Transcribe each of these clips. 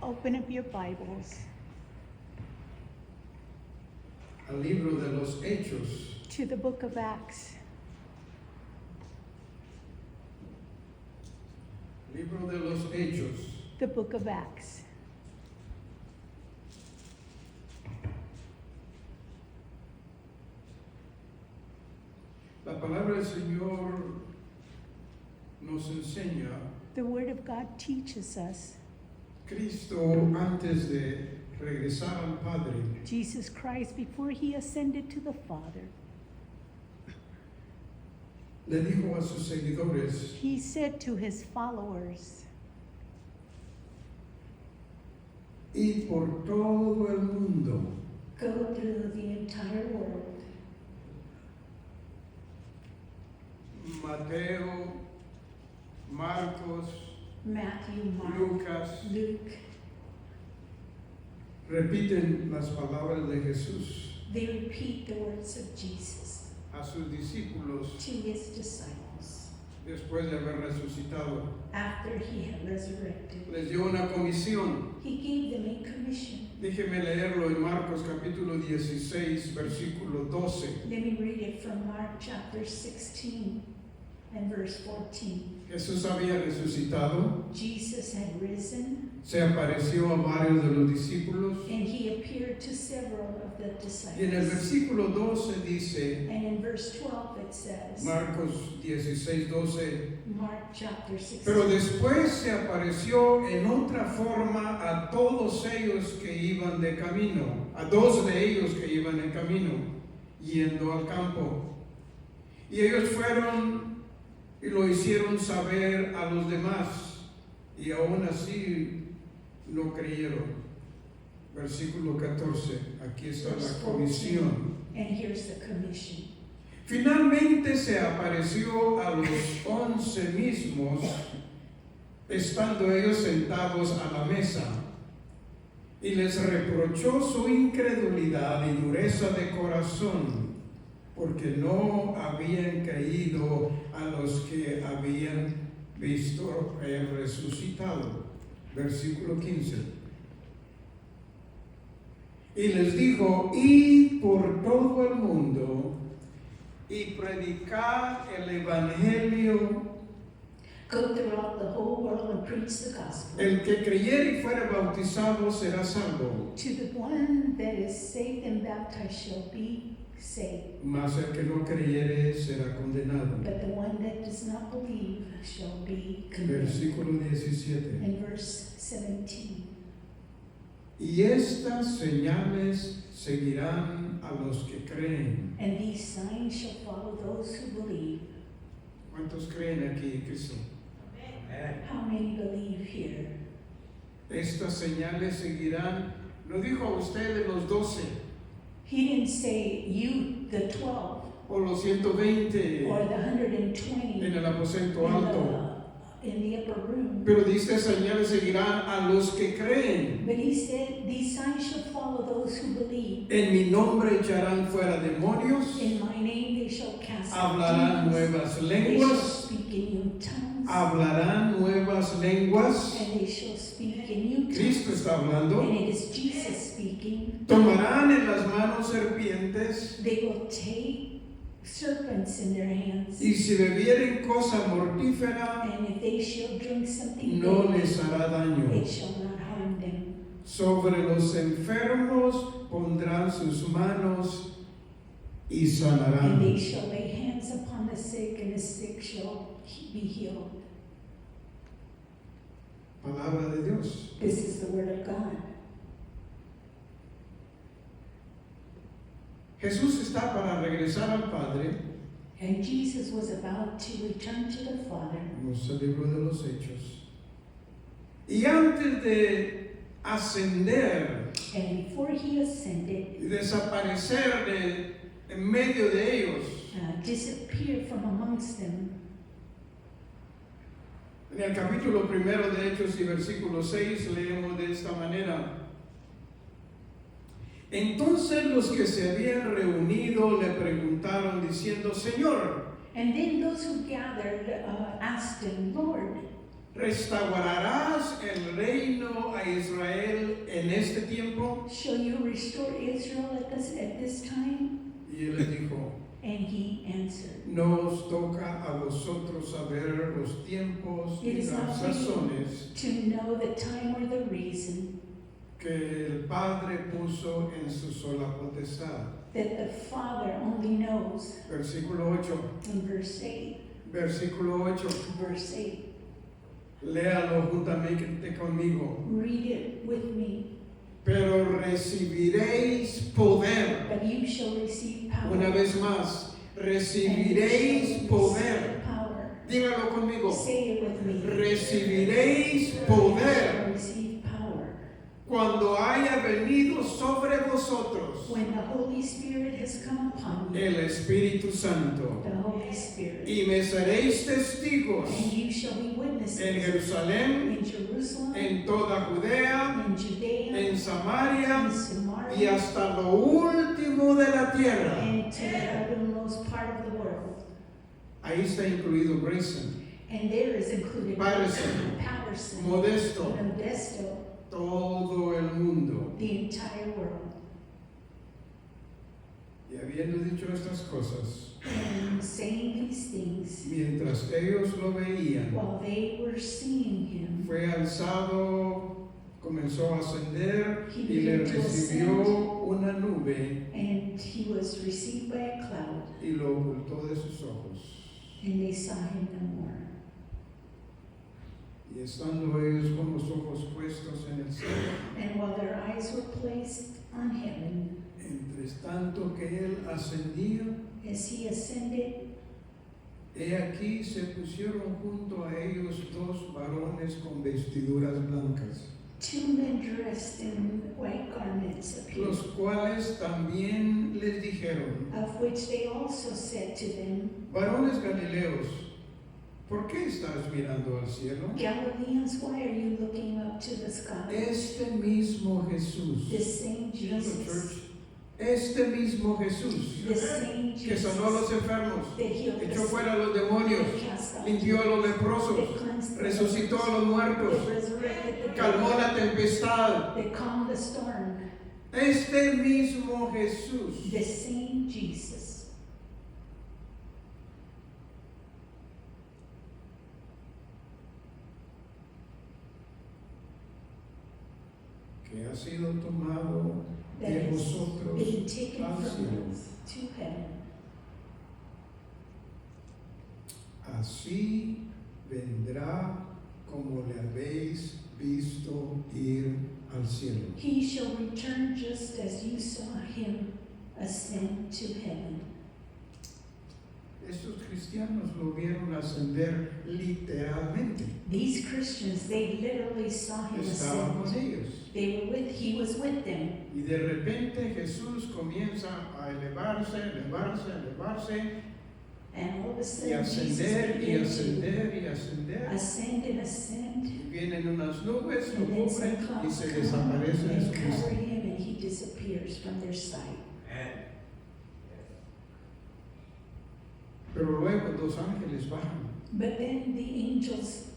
open up your Bibles al libro de los Hechos, to the book of Acts. libro de los Hechos, The book of Acts. la palabra del Señor nos enseña The Word of God teaches us Cristo antes de regresar al Padre, Jesus Christ before he ascended to the Father. le dijo a sus seguidores, He said to his followers, id por todo el mundo, go through the entire world. Mateo, Marcos, Matthew, Mark, Lucas, Luke, repiten las palabras de Jesús they repeat the words of Jesus a sus discípulos to his disciples después de haber resucitado. after he had resurrected. Les dio una comisión. He gave them a commission. Déjeme leerlo en Marcos capítulo 16, versículo 12. Let me read it from Mark chapter 16 and verse 14. Jesús había resucitado, Jesus had risen, se apareció a varios de los discípulos. and he appeared to several of the Y en el disciples. versículo 12 dice, And in verse 12 it says, Marcos 16, 12, Mark chapter 16. pero después se apareció en otra forma a todos ellos que iban de camino, a dos de ellos que iban en camino, yendo al campo. Y ellos fueron y lo hicieron saber a los demás, y aún así no creyeron. Versículo 14, aquí está Verse la 14. comisión. And here's the commission. Finalmente se apareció a los 11 mismos, estando ellos sentados a la mesa, y les reprochó su incredulidad y dureza de corazón, porque no habían creído a los que habían visto el resucitado. Versículo 15. Y les dijo, id por todo el mundo y predicad el evangelio. Go throughout the whole world and preach the gospel. El que creyere y fuere bautizado será salvo, To the one that is saved and baptized shall be saved, mas el que no creyere será condenado. but the one that does not believe shall be condemned. Versículo 17. In verse 17. Y estas señales seguirán a los que creen. And these signs shall follow those who believe. ¿Cuántos creen aquí en Cristo? How many believe here? Estas señales seguirán. No dijo a ustedes los 12 He didn't say you, the 12, o los 120 or the 120 en el aposento alto. in the upper room. Pero dice señales seguirán a los que creen. But he said, these signs shall follow those who believe. En mi nombre echarán fuera demonios, In my name they shall cast out hablarán demons. nuevas They shall lenguas, speak in new tongues. hablarán nuevas lenguas. And they shall speak in new tongues. Cristo está hablando. And it is Jesus speaking. Tomarán en las manos serpientes, They will take serpents in their hands. y si bebieren cosa mortífera, And if they shall drink something no deadly, les hará daño. it shall not harm them. Sobre los enfermos pondrán sus manos y sanarán. And they shall lay hands upon the sick, and the sick shall be healed. Palabra de Dios. This is the word of God. Jesús está para regresar al Padre. And Jesus was about to return to the Father. Vamos al libro de los Hechos. Y antes de ascender And before he ascended, y desaparecer en medio de ellos, disappeared from amongst them. en el capítulo 1 de Hechos y versículo 6 leemos de esta manera. Entonces los que se habían reunido le preguntaron diciendo, Señor, And then those who gathered asked him, Lord, ¿restaurarás el reino a Israel ese tiempo? Shall you restore Israel at this time? Y él le dijo, And he answered, no os toca a vosotros saber los tiempos It y is las not for you razones to know the time or the reason que el Padre puso en su sola potestad. that the Father only knows. Versículo 8. In verse 8, Versículo 8. verse 8, Léalo juntamente conmigo. read it with me. Pero recibiréis poder. But you shall receive power. Una vez más, And you recibiréis shall poder. receive power. Dígalo conmigo. Say it with me. Recibiréis You poder shall receive power. cuando haya venido sobre vosotros When the Holy Spirit has come upon you, el Espíritu Santo. the Holy Spirit. Y me seréis testigos And you shall be en witnesses Jerusalén, in Jerusalem, en toda Judea, in Judea, en Samaria in y Samaria, hasta lo último de la tierra. and to the uttermost part of the world. Ahí está incluido Grayson, And there is included Patterson, Patterson, Modesto, Modesto, todo el mundo. the entire world. Y habiendo dicho estas cosas, And saying these things, mientras ellos lo veían, while they were seeing him, fue alzado, comenzó a ascender He y le began to recibió una nube and he was received by a cloud, y lo ocultó de sus ojos. and they saw him no more. Y estando ellos con los ojos puestos en el cielo, And while their eyes were placed on heaven, entre tanto que él ascendía, as he ascended, he aquí se pusieron junto a ellos dos varones con vestiduras blancas, two men dressed in white garments appeared, los cuales también les dijeron: of which they also said to them, varones Galileos, ¿por qué estás mirando al cielo? Galileans, why are you looking up to the sky? Este mismo Jesús, The same Remember, Jesus, church, este mismo Jesús the same que Jesus sanó a los enfermos, that healed the echó sick, fuera a los demonios, that cast out limpió a los demons, leprosos, that cleansed the resucitó a los lepers, muertos, that resurrected the calmó dead, la tempestad. that calmed the storm. Este mismo Jesús The same Jesus que ha sido tomado that de has vosotros been taken al from cielo. us to heaven. Así vendrá como le habéis visto ir al cielo. He shall return just as you saw him ascend to heaven. Estos cristianos lo vieron ascender literalmente. These Christians, they literally saw him Estaban con ascend. ellos. He was with them. Y de repente Jesús comienza a elevarse And all of a y sudden, Jesus ascender y began to ascender y ascender. ascend and ascend. Y vienen unas nubes, lo And then cubren some y clouds se come desaparece de su and cover vista. him, and he disappears from their sight. Pero luego dos ángeles bajan But then the angels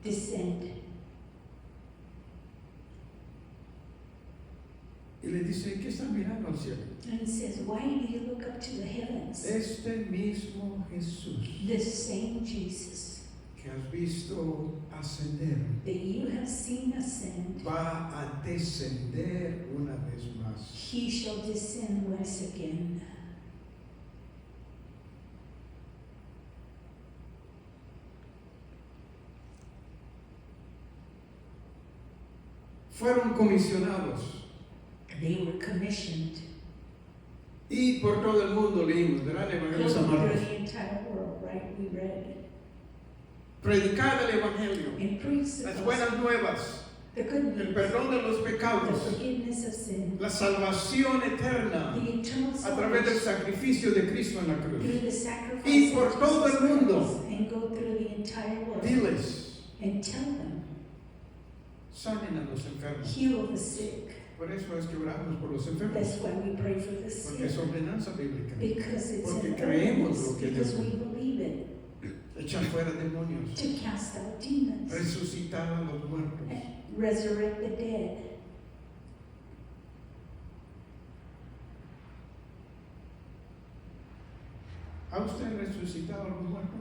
descend, y le dice: ¿qué están mirando al cielo? and he says, why do you look up to the heavens? Este mismo Jesús This same Jesus que has visto ascender that you have seen ascend, va a descender una vez más. he shall descend once again. Fueron comisionados They were commissioned. y por todo el mundo leímos, ¿verdad? El Evangelio de San Through Marcos. the entire world, right? We read. Predicar el Evangelio, And preach the las gospel, buenas nuevas, the good el news, perdón de los the pecados, forgiveness of sin, la salvación eterna the eternal a través del salvation sacrificio de Cristo en la through cruz. the sacrifice Y por of todo Jesus el mundo. Christ, and go through the entire world Diles, and tell them, sanen a los enfermos. heal the sick. Por eso es que oramos por los enfermos, That's why we pray for the porque es sick, ordenanza bíblica. because it's Porque an creemos ordinance, lo que because Dios we believe it, Echar fuera demonios, to cast out demons, resucitar a los muertos, resurrect the dead, ¿Ha usted resucitado a los muertos?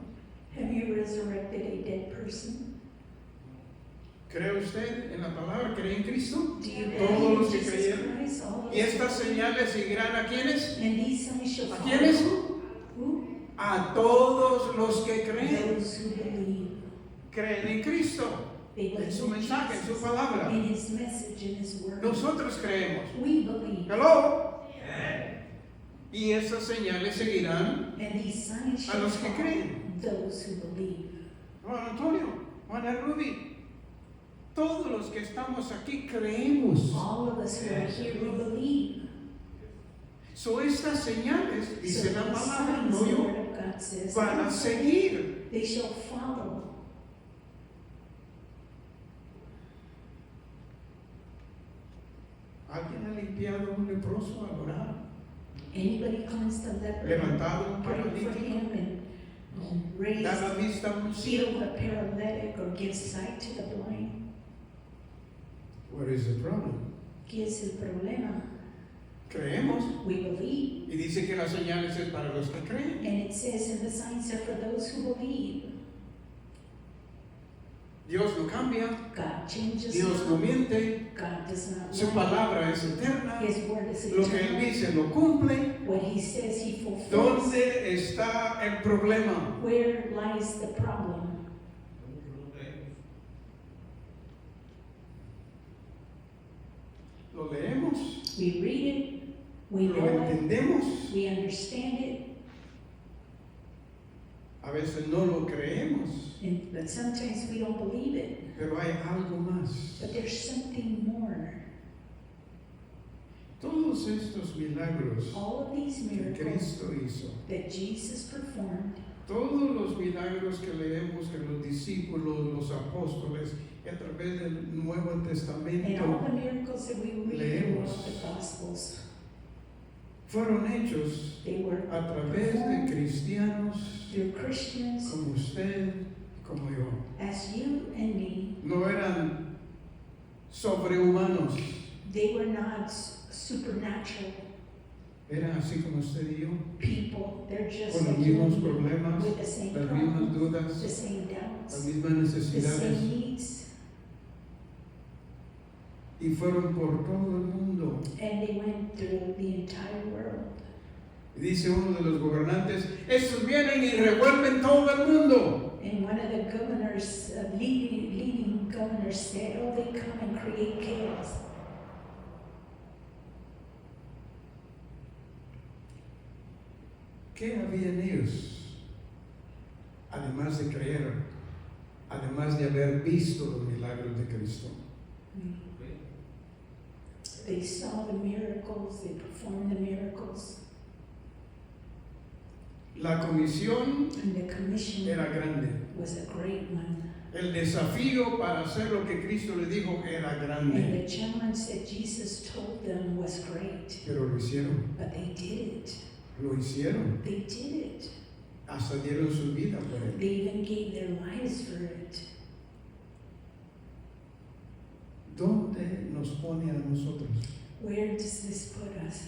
Have you resurrected a dead person? ¿Cree usted en la palabra? ¿Cree en Cristo? Do you Todos believe los in que Jesus creyeron. Christ? All of ¿Y us? estas señales seguirán a quiénes? And these signs shall ¿A follow. quiénes? Who? A todos los que creen. Those who believe. Creen en Cristo, They believe en su in mensaje, en su Jesus, palabra. in His message, in His word. Nosotros creemos. We believe. Hello. Y esas señales seguirán And these signs a shall los que follow creen. those who believe. Juan Antonio, Juana Rudy, todos los que estamos aquí creemos. All of us who are here, we believe. So estas señales, dice So la these palabra, signs, no the yo, word of God says, van a seguir. they shall follow. ¿Alguien ha limpiado a un leproso al orar? Anybody cleansed the leper, ¿Levantado un pray for paralítico? him and raise, ¿Da la vista a un ciego? heal the paralytic, or give sight to the blind? What is the problem? ¿Qué es el problema? Creemos. We believe. Y dice que las señales es para los que creen. And it says, and the signs are for those who believe. Dios no cambia, God changes Dios no not. miente, God does not su lie. palabra es eterna, His word is lo que Él eternal. dice lo cumple. What He says, He fulfills. ¿Dónde está el problema? Where lies the problem? Lo leemos, We read it, we lo know it, entendemos, we understand it, a veces no lo creemos, but sometimes we don't believe it. pero hay algo más. But there's something more. Todos estos milagros All of these que miracles Cristo hizo, that Jesus performed, todos los milagros que leemos que los discípulos, los apóstoles, a través del Nuevo and all Testamento, the miracles that we read leemos. throughout the Gospels, fueron hechos they were a través de cristianos through Christians como usted, como yo. as you and me. No eran sobrehumanos, They were not supernatural eran así como usted y yo, people. They're just con los like you mismos and me, problemas, with the same las mismas problems, dudas, the same las doubts, mismas the same necesidades, needs, y fueron por todo el mundo. and they went through the entire world. Y dice uno de los gobernantes, estos vienen y revuelven todo el mundo. And one of the governors, leading governors said, oh, they come and create chaos. ¿Qué había en ellos? Además de creer, además de haber visto los milagros de Cristo. They saw the miracles, they performed the miracles, La comisión and the commission era grande. was a great one. El desafío para hacer lo que Cristo le dijo era And grande. the challenge that Jesus told them was great, Pero lo hicieron, but they did it. lo hicieron. They did it. Hasta dieron su vida por él. They even gave their lives for it. ¿Dónde nos pone a nosotros? Where does this put us?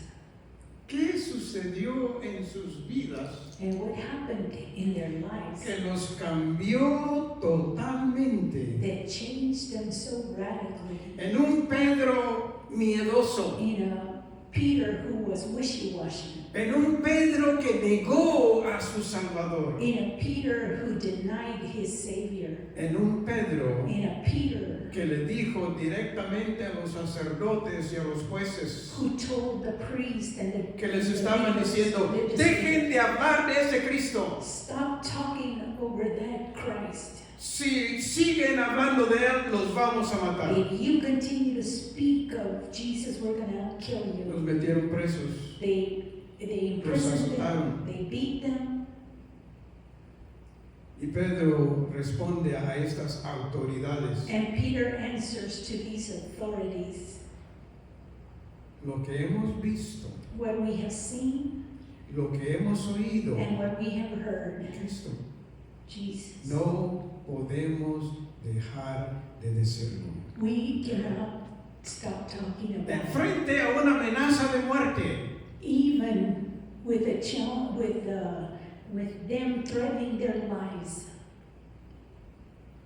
¿Qué sucedió en sus vidas And what happened in their lives que los cambió totalmente? that changed them so radically? En un Pedro miedoso, In a Peter who was wishy-washy, en un Pedro que negó a su Salvador, in a Peter who denied his Savior, en un Pedro in a Peter que le dijo directamente a los sacerdotes y a los jueces who told the priest and the que les estaban diciendo, religious dejen de hablar de ese Cristo. stop talking over that Christ. Si siguen hablando de él, los vamos a matar. If you continue to speak of Jesus, we're going to kill Los you. metieron presos. They imprisoned them, azotaron. they beat them, Y Pedro responde a estas autoridades. and Peter answers to these authorities. Lo que hemos visto, What we have seen lo que hemos oído, and what we have heard, Cristo, Jesus. no podemos dejar de decirlo. We cannot stop talking about it. Frente a una amenaza de muerte, Even with the with them threatening their lives.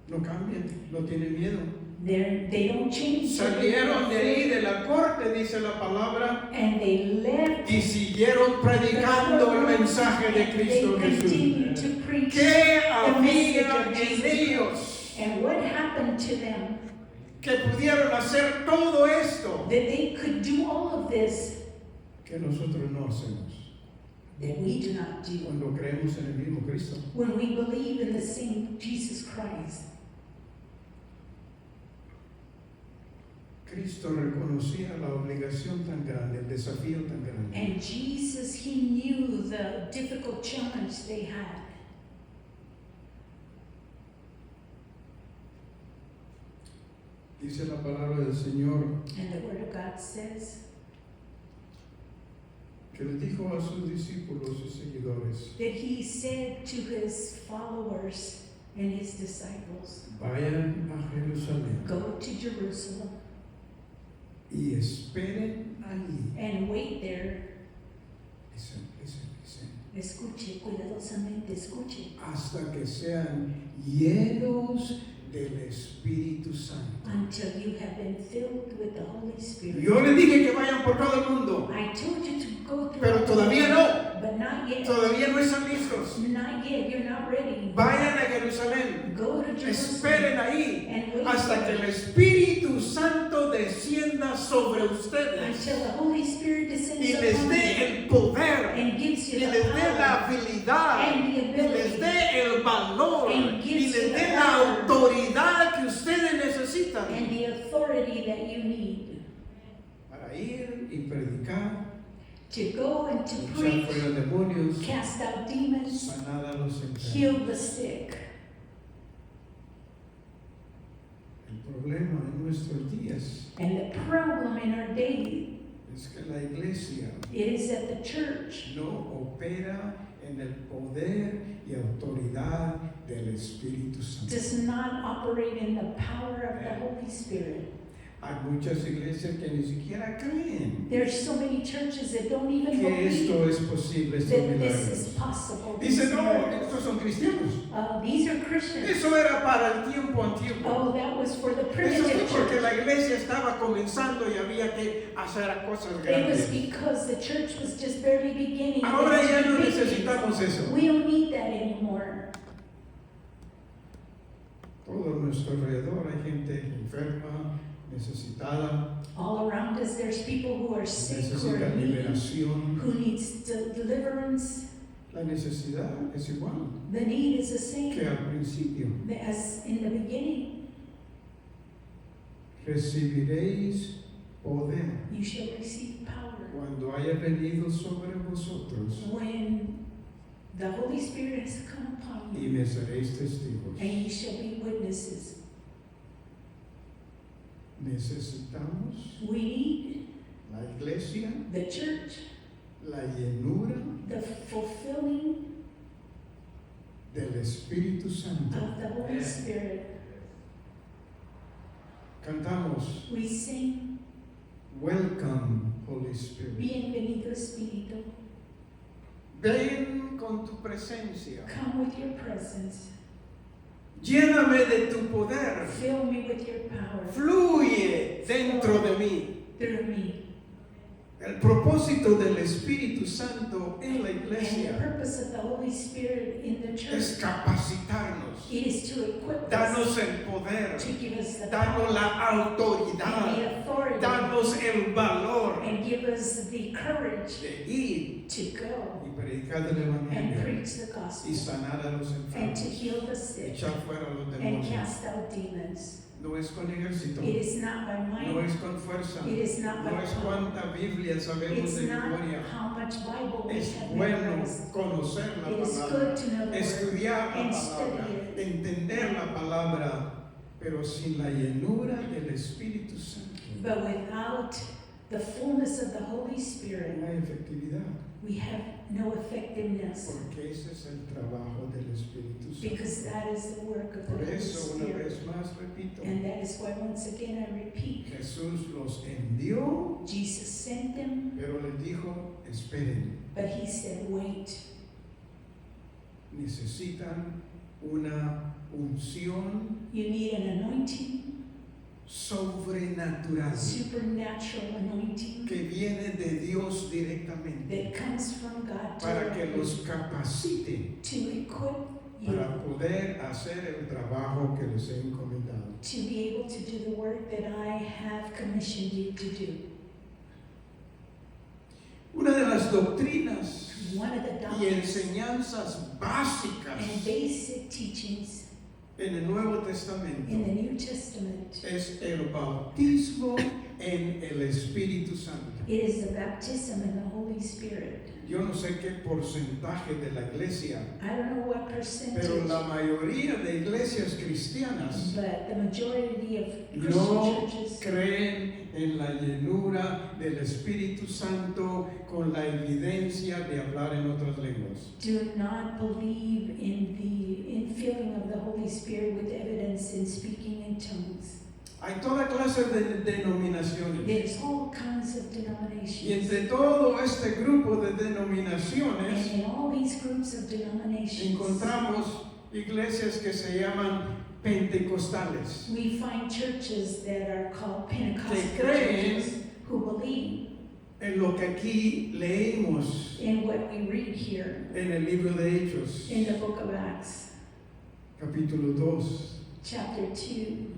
No cambian, no tienen miedo. They don't change. Salieron de ahí de la corte, dice la palabra, And they left. y siguieron predicando el mensaje de Cristo They Jesús. continued to preach ¿Qué the message había of en Jesus. ellos And what happened to them? que pudieron hacer todo esto That they could do all of this que nosotros no hacemos that we do not do cuando creemos en el mismo Cristo? when we believe in the same Jesus Christ. Cristo reconocía la obligación tan grande, el desafío tan grande. And Jesus, he knew the difficult challenge they had. Dice la palabra del Señor And the Word of God says que le dijo a sus discípulos y seguidores: that he said to his followers and his disciples, vayan a Jerusalén go to Jerusalem y esperen allí. and wait there. Listen. Escuche, cuidadosamente, escuche. Hasta que sean llenos del Espíritu Santo. Until you have been filled with the Holy Spirit. Yo les dije que vayan por todo el mundo, I told you to go through, pero todavía no. but not yet. Todavía no están listos. Not yet. You're not ready. Vayan a Jerusalén, Go to Jerusalem esperen ahí and wait hasta que there el Espíritu Santo descienda sobre ustedes until the Holy Spirit descends y les upon dé you el poder and gives y you les the dé la power habilidad and the y les ability dé el valor and y gives les you dé the la power autoridad que ustedes necesitan and the authority that you need para ir y predicar, to go and to echar preach, fuera demonios, cast out demons, sanar a los heal enfermos. the sick. El problema en nuestros días And the problem in our day, es que la iglesia it is that the church no opera en el poder y autoridad del Espíritu Santo. does not operate in the power of the Holy Spirit. Hay muchas iglesias que ni siquiera creen There's so many churches that don't even que believe esto es posible, estos that this is milagros. possible. Dicen, no, estos son cristianos. These are Christians. Eso era para el tiempo antiguo. Oh, that was for the Eso primitive fue porque church. la iglesia estaba comenzando y había que hacer cosas It was grandes. because the church was just barely beginning. Ahora It ya was no big. necesitamos eso. We don't need that anymore. Todo a nuestro alrededor hay gente enferma, necesitada, All around us, there's people who are sick, who necesita are needy, liberación. who needs deliverance. La necesidad es igual The need is the same que al principio. as in the beginning. Recibiréis poder You shall receive power cuando haya venido sobre vosotros when the Holy Spirit has come upon y you, me seréis testigos. and you shall be witnesses. Necesitamos We need la iglesia, the church, la llenura the fulfilling del Espíritu Santo. of the Holy Spirit. Cantamos, We sing, Welcome, Holy Spirit. Bienvenido Espíritu. Ven con tu presencia. Come with your presence. Lléname de tu poder. Fill me with your power. Fluye dentro de mí. Through me. El propósito del Espíritu Santo en la And the iglesia purpose of the Holy Spirit in the es church, capacitarnos, it is to equip us, darnos el poder, to give us the darnos power la and autoridad, the authority, darnos el valor and give us the courage de ir to go y predicar el and Evangelio preach the y gospel sanar a los and to enfermos, heal the sick echar fuera a los and demonios. cast out demons. No es con ejército, It is not by no might, es con fuerza, it is not by no es power, cuánta Biblia sabemos it's de not memoria. how much Bible we Es have bueno memorized. conocer la It is palabra, good to know the word estudiar la and palabra, study it. entender la palabra, pero sin la llenura del Espíritu Santo But without the fullness of the Holy no Spirit, hay efectividad, we have no effectiveness, porque ese es el trabajo del Espíritu Santo. because that is the work of the Por Holy eso, una Spirit. vez más repito, And that is why, once again, I repeat, Jesús los envió, Jesus sent them, pero les dijo, esperen, but he said, wait. necesitan una unción You need an anointing, sobrenatural supernatural anointing que viene de Dios directamente that comes from God para que directly los capacite to equip you para poder hacer el trabajo que les he encomendado. to be able to do the work that I have commissioned you to do. Una de las doctrinas One of the y doctrines enseñanzas básicas and basic teachings en el Nuevo in the Testamento New Testament, es el bautismo en el Espíritu Santo. it is the baptism in the Holy Spirit. Yo no sé qué porcentaje de la iglesia, I don't know what pero percentage, la mayoría de iglesias cristianas but the majority of no Christian churches creen en la llenura del Espíritu Santo con la evidencia de hablar en otras lenguas. do not believe in the infilling of the Holy Spirit with evidence in speaking in tongues. Hay toda clase de denominaciones. There's all kinds of Y denominations. entre todo este grupo de And denominaciones in all these groups of denominations, encontramos iglesias que se llaman pentecostales, we find churches that are called Pentecostal que creen churches who believe en lo que aquí leímos in what we read here en el libro de Hechos, in the book of Acts, capítulo 2. chapter 2.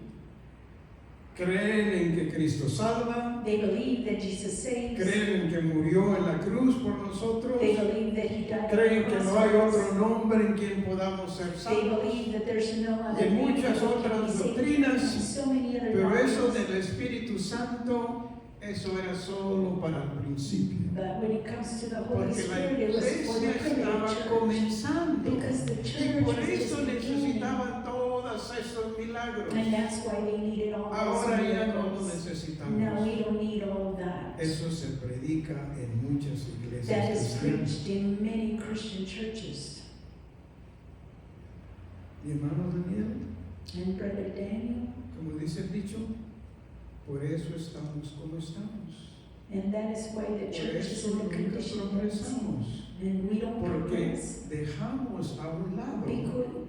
Creen en que Cristo salva, They believe that Jesus saves. creen en que murió en la cruz por nosotros, They believe that he died creen on the que cross no hay for us. otro nombre en quien podamos ser They salvos. believe that there's no Y other en name muchas that we can otras be saved. doctrinas, And so many other Pero eso doctrines. del Espíritu Santo, eso era solo para el principio. But when it comes to the Holy Porque la Spirit, it was for iglesia the primitive estaba church. comenzando. Because the Y church por was just eso beginning. necesitaban todos esos milagros. And that's why they needed all Ahora those ya no lo miracles. necesitamos. No, we don't need all of that. Eso se predica en muchas That iglesias is cristianas. preached in many Christian churches. Mi hermano Daniel, And Brother Daniel, como dice el dicho, por eso estamos como estamos. and that is why the Por church is eso in the nunca condition that it's in. progresamos. And we don't Porque progress dejamos a un lado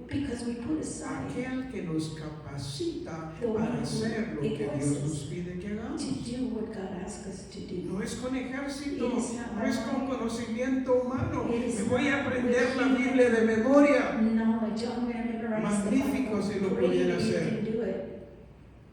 because we put aside aquel que nos capacita The one para who hacer lo que equips Dios us nos pide que hagamos. to do what God asks us to do. No es con ejército, It is not no es con by conocimiento humano. It is Me voy a not aprender with la human Biblia de memoria, knowledge. I'm going to memorize the Magnífico Bible. si lo Great pudiera if you hacer. can do it.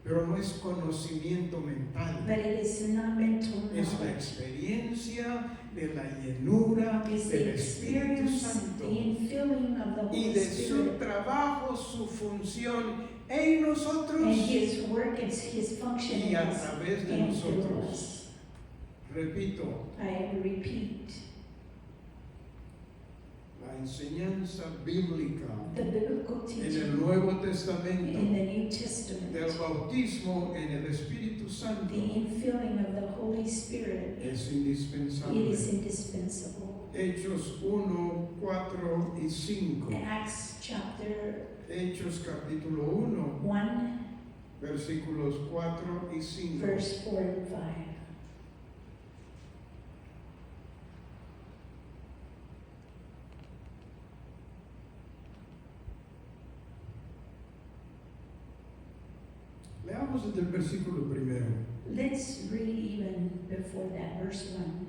pero no es conocimiento mental. But it is not mental Es la knowledge. experiencia de la llenura It's the del Espíritu experience, Santo the infilling of the y Holy de su Spirit. trabajo, su función en nosotros And His work and His function y in a us través de and through nosotros. us. Repito, I repeat, la enseñanza bíblica the biblical en el teaching Nuevo in Testamento the New Testament, del bautismo en el Espíritu Santo the infilling of the Holy Spirit, es it indispensable. is indispensable. Hechos 1, 4 y 5. Acts chapter Hechos capítulo 1, 1, versículos 4 y 5. verse 4 and 5. Leamos desde el versículo primero. Let's read even before that, verse 1.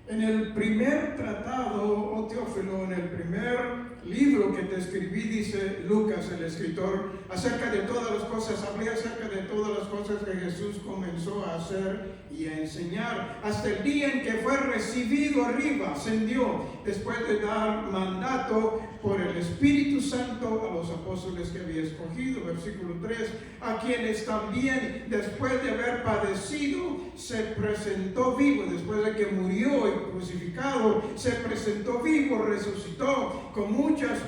En el primer tratado, oh Teófilo, en el primer libro que te escribí, dice Lucas, el escritor, acerca de todas las cosas, hablé acerca de todas las cosas que Jesús comenzó a hacer y a enseñar, hasta el día en que fue recibido arriba, ascendió, después de dar mandato por el Espíritu Santo a los apóstoles que había escogido. Versículo 3, a quienes también, después de haber padecido, se presentó vivo, después de que murió y crucificado, se presentó vivo, resucitó, con muchas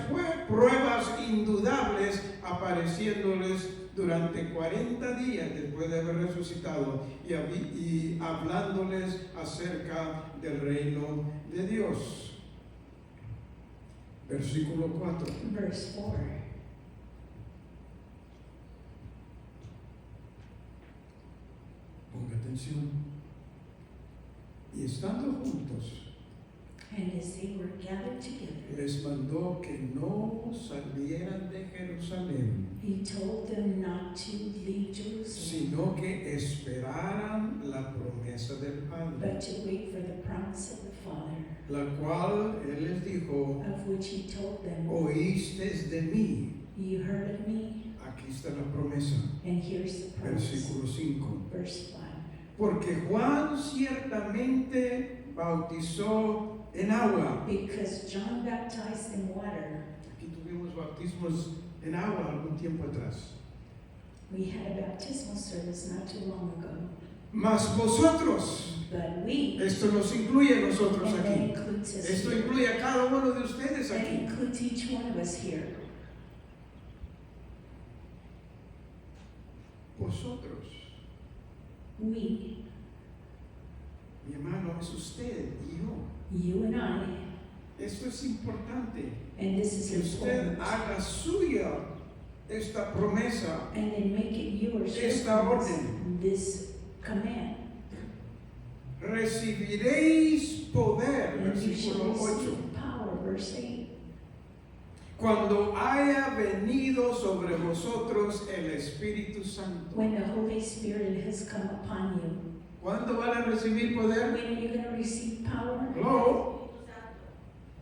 pruebas indudables, apareciéndoles durante 40 días después de haber resucitado y hablándoles acerca del reino de Dios. Versículo 4. Verse 4. Ponga atención. Y estando juntos, And as they were gathered together, les mandó que no salieran de Jerusalén, he told them not to leave Jerusalem, sino que esperaran la promesa del but Padre, to wait for the promise of the Father, la cual Él les dijo, of which he told them, oísteis de mí. you heard of me, Aquí está la promesa, and here's the promise. versículo 5. Verse 5. Porque Juan ciertamente bautizó en agua. Because John baptized in water, Aquí tuvimos bautismos en agua algún tiempo atrás. we had a baptismal service not too long ago, Mas vosotros, but we, esto nos incluye a nosotros and that aquí. includes us Esto here. incluye a cada uno de ustedes That aquí. includes each one of us here. Vosotros, We, mi hermano, es usted y yo. you and I, Esto es importante. and this is Que usted important, haga suya esta promesa. and then make it yours. Esta orden. This command. Recibiréis poder, And you shall versículo 8. receive power, verse 8. Cuando haya venido sobre vosotros el Espíritu Santo. When the Holy Spirit has come upon you. ¿Cuándo van a recibir poder? When are you going to receive power? Hello.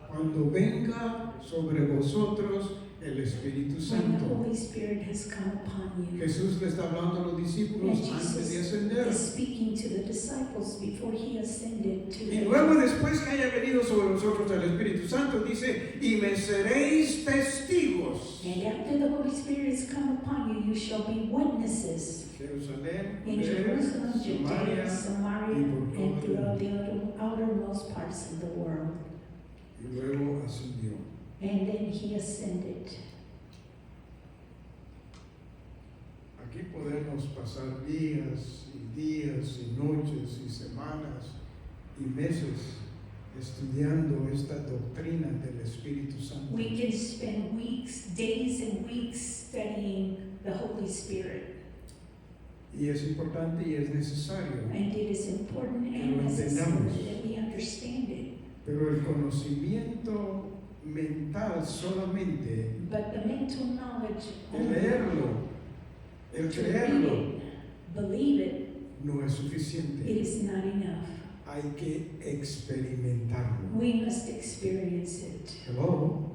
Cuando venga sobre vosotros el Espíritu When the Santo. Holy Spirit has come upon you. Jesús le está hablando a los discípulos And antes de Jesus ascender. is speaking to the disciples before he ascended to Y heaven. luego después que haya venido sobre vosotros el Espíritu Santo, dice, y me seréis testigos. And after the Holy Spirit has come upon you, you shall be witnesses Jerusalén, in Judea, Jerusalem, Judea, Samaria, Samaria, y por and todo el throughout the outermost parts of the world. y luego ascendió. And then he ascended. Aquí podemos pasar días y noches y semanas y meses estudiando esta doctrina del Espíritu Santo. We can spend weeks, days and weeks studying the Holy Spirit. Y es importante y es necesario, And it is important Que and lo necessary entendamos. that we understand it. pero el conocimiento mental solamente, But the mental knowledge, el only leerlo, el to read creerlo, it, believe it, no es it suficiente. is not enough. Hay que experimentarlo. We must experience it. Hello.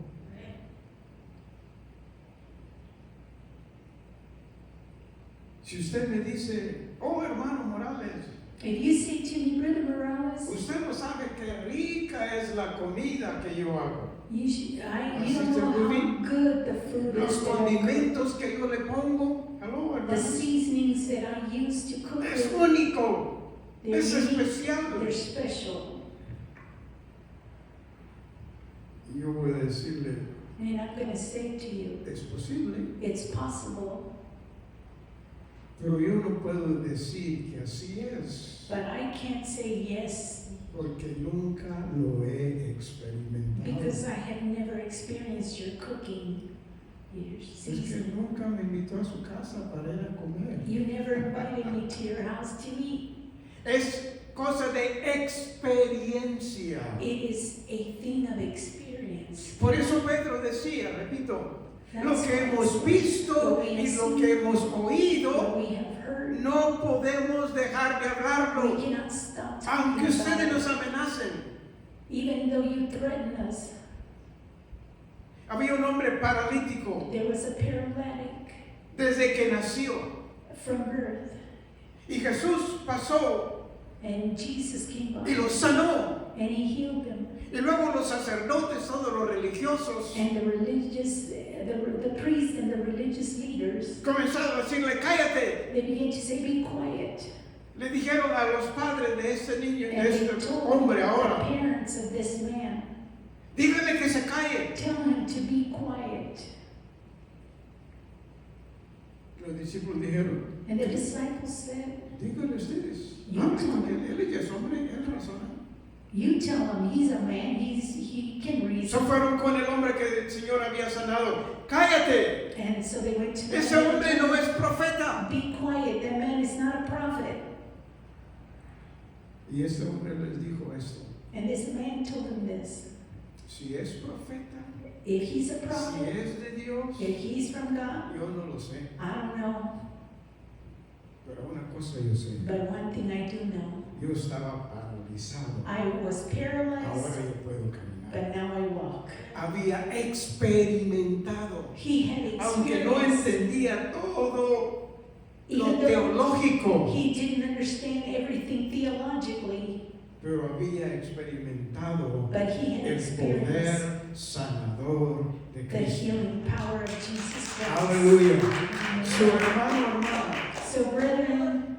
Si usted me dice, oh hermano Morales, If you say to me, Brother Morales, usted no sabe qué rica es la comida que yo hago. you Así don't se know puede. how good the food Los is that I cook. condimentos que yo le pongo, hello The hermano, seasonings that I use to cook es it, único, they're es unique, especial. they're special. Y yo voy a decirle, And I'm going to say to you, es posible, it's possible, pero yo no puedo decir que así es, but I can't say yes porque nunca lo he experimentado. because I have never experienced your cooking, your Es que seasoning. nunca me invitó a su casa para ir a comer. You never invited me to your house to eat. Es cosa de experiencia. It is a thing of experience. Por eso Pedro decía, repito, lo That's que why hemos visto what we have y lo seen, que hemos what oído, we have heard, no podemos dejar de we hablarlo, cannot stop aunque talking about ustedes nos it, amenacen. even though you threaten us. Había un hombre paralítico There was a paralytic desde que nació from birth, y Jesús pasó and Jesus came y by, lo sanó. and he healed them. Y luego los sacerdotes, todos los religiosos, And the religious, the priests and the religious leaders, comenzaron a decirle, cállate. they began to say, be quiet. Le dijeron a los padres de este niño, And de they este told hombre the ahora, parents of this man, díganle que se calle. tell him to be quiet. Los discípulos dijeron, And the disciples said, díganle ustedes. You No, tell él ya es hombre, él razona. you tell him he's a man, he can So reason. fueron con el hombre que el Señor había sanado. Cállate. And so they went to the Ese man, hombre no es profeta. be quiet, that man is not a prophet. Y este hombre les dijo esto. And this man told him this. Si es profeta, If he's a si prophet, es de Dios, if he's from God, yo no lo sé. I don't know. Pero una cosa yo sé. But one thing I do know, Yo estaba paralizado. I was Ahora paralyzed, yo puedo caminar. but now I walk. Había experimentado. He had Aunque no experienced, entendía todo lo even though teológico, he didn't understand everything theologically, pero había experimentado but he had el experienced poder sanador de the Cristo. healing power of Jesus Christ. Aleluya. Su hermano, hermana, So brethren,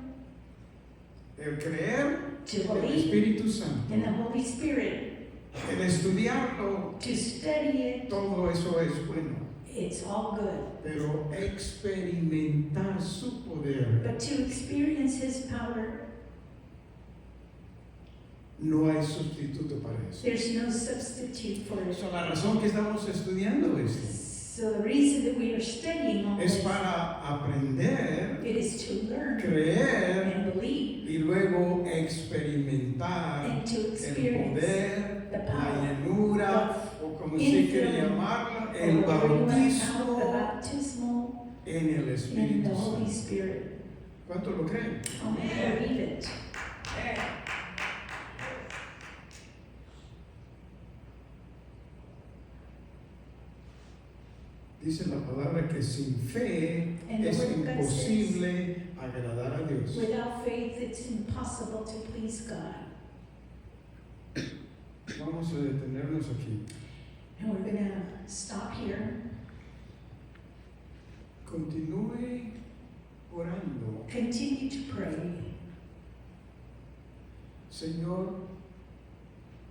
el creer to en el believe Espíritu Santo, in the Holy Spirit, el estudiarlo, to study it, todo eso es bueno. it's all good. Pero experimentar su poder, But to experience His power, no hay sustituto para eso. there's no substitute for Por it. eso la razón que estamos estudiando esto So the reason that we are studying all es this, para aprender, it is to learn creer and believe y luego experimentar and to el experience poder, the la power llenura, o como usted quiere llamarla, el or whatever you want to call it, the bautismo baptismal en el in the Espíritu Holy Santo. Spirit. ¿Cuánto lo creen? I believe it. Dice la palabra que sin fe And the es word of God imposible agradar a Dios. Without faith, it's impossible to please God. Vamos a detenernos aquí. And we're going to stop here. Continúe orando. Continue to pray. Señor,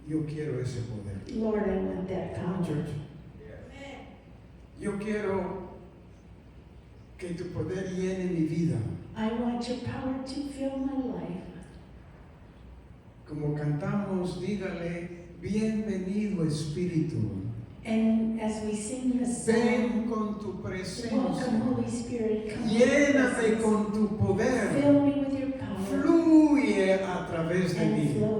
yo quiero ese poder. Lord, I want that Come on, power. church. Yo quiero que tu poder llene mi vida. I want your power to fill my life. Como cantamos, dígale, bienvenido Espíritu. And as we sing this Ven song, con tu welcome presencia. Holy Spirit, come with Lléname presence. con tu poder. Fill me with your power Fluye a través de and mí. flow